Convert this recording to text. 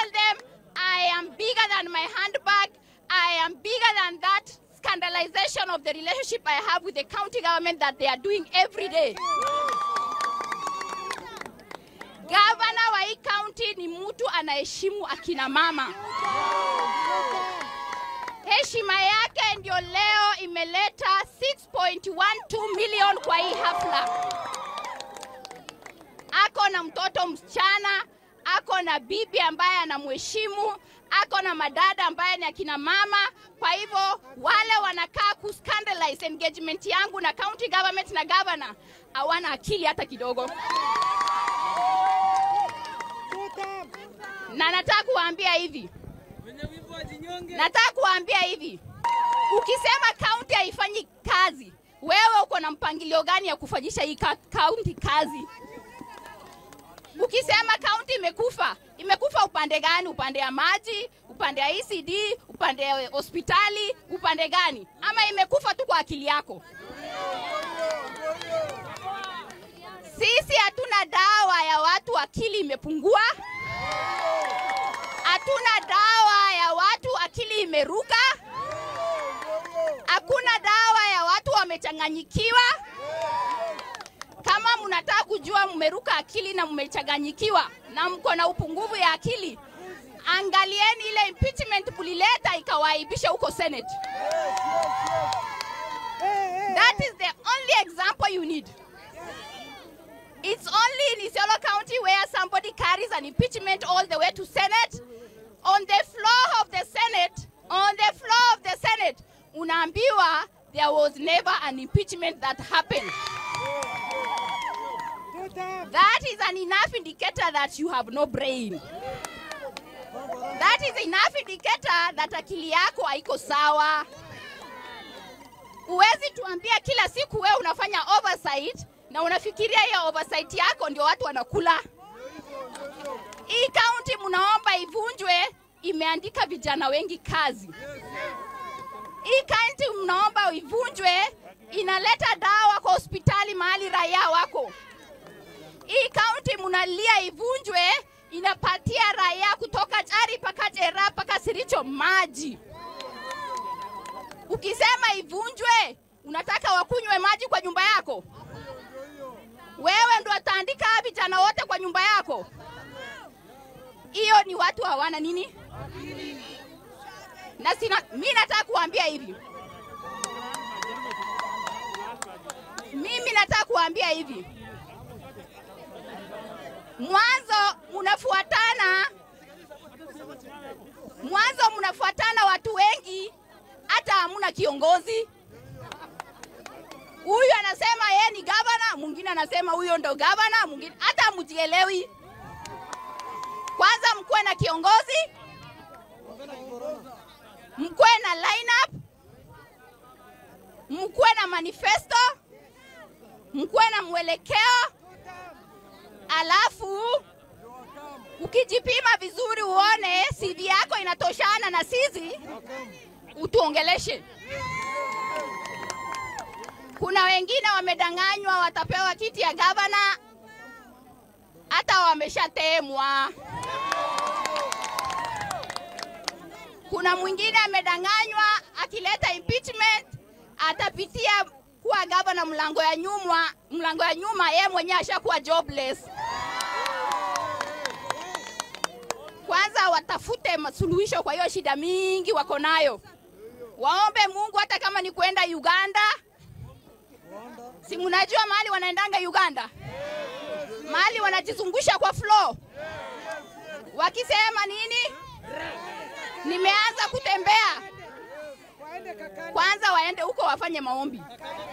tell them, I am bigger than my handbag. I am bigger than that scandalization of the relationship I have with the county government that they are doing every day. Governor wa hii county ni mtu anaheshimu akina mama. Heshima yake ndio leo imeleta 6.12 million kwa hii hafla. Ako na mtoto msichana, ako na bibi ambaye anamheshimu, ako na madada ambaye ni akina mama. Kwa hivyo wale wanakaa kuscandalize engagement yangu na county government na governor hawana akili hata kidogo. Na nataka kuambia hivi. Ukisema county haifanyi kazi, wewe uko na mpangilio gani ya kufanyisha hii county kazi? Ukisema county imekufa upande gani? Upande ya maji, upande ya ECD, upande ya hospitali, upande gani? Ama imekufa tu kwa akili yako? Sisi hatuna dawa ya watu akili imepungua. Hatuna dawa ya watu akili imeruka. Hakuna dawa ya watu wamechanganyikiwa. Kama mnataka kujua mmeruka akili na mmechanganyikiwa na mko na upungufu ya akili, angalieni ile impeachment kulileta ikawaibisha huko Senate. That is the only example you need. It's only in Isiolo County where somebody carries an impeachment all the way to Senate. On the floor of the Senate, unaambiwa there was never an impeachment that happened. That is an enough indicator that you have no brain. That is enough indicator that akili yako haiko sawa. Uwezi tuambia kila siku wewe unafanya oversight na unafikiria hiyo oversight yako ndio watu wanakula. Hii county mnaomba ivunjwe, imeandika vijana wengi kazi. Hii county mnaomba ivunjwe, inaleta dawa kwa hospitali mahali raia wako. Hii county mnalia ivunjwe, inapatia raia kutoka Chari paka Jera paka Siricho maji. Ukisema ivunjwe, unataka wakunywe maji kwa nyumba yako? Wewe ndo ataandika vijana wote kwa nyumba yako? Hiyo ni watu hawana nini? Na mimi nataka kuambia hivi. Mwanzo mnafuatana watu wengi, hata hamuna kiongozi. Huyu anasema yeye ni governor, mwingine anasema huyo ndo governor, mwingine hata mjielewi. Kwanza mkuwe na kiongozi, mkuwe na lineup, mkuwe na manifesto, mkuwe na mwelekeo. Alafu ukijipima vizuri uone CV yako inatoshana na sisi, utuongeleshe. Kuna wengine wamedanganywa watapewa kiti ya governor, hata wameshatemwa. Kuna mwingine amedanganywa akileta impeachment atapitia kuwa governor mlango ya nyuma yeye mwenyewe ashakuwa jobless. Kwanza watafute masuluhisho kwa hiyo shida mingi wako nayo. Waombe Mungu hata kama ni kwenda Uganda. Si mnajua mahali wanaendanga Uganda? Mahali wanajizungusha kwa floor. Wakisema nini? Nimeanza kutembea. Kwanza waende huko wafanye maombi.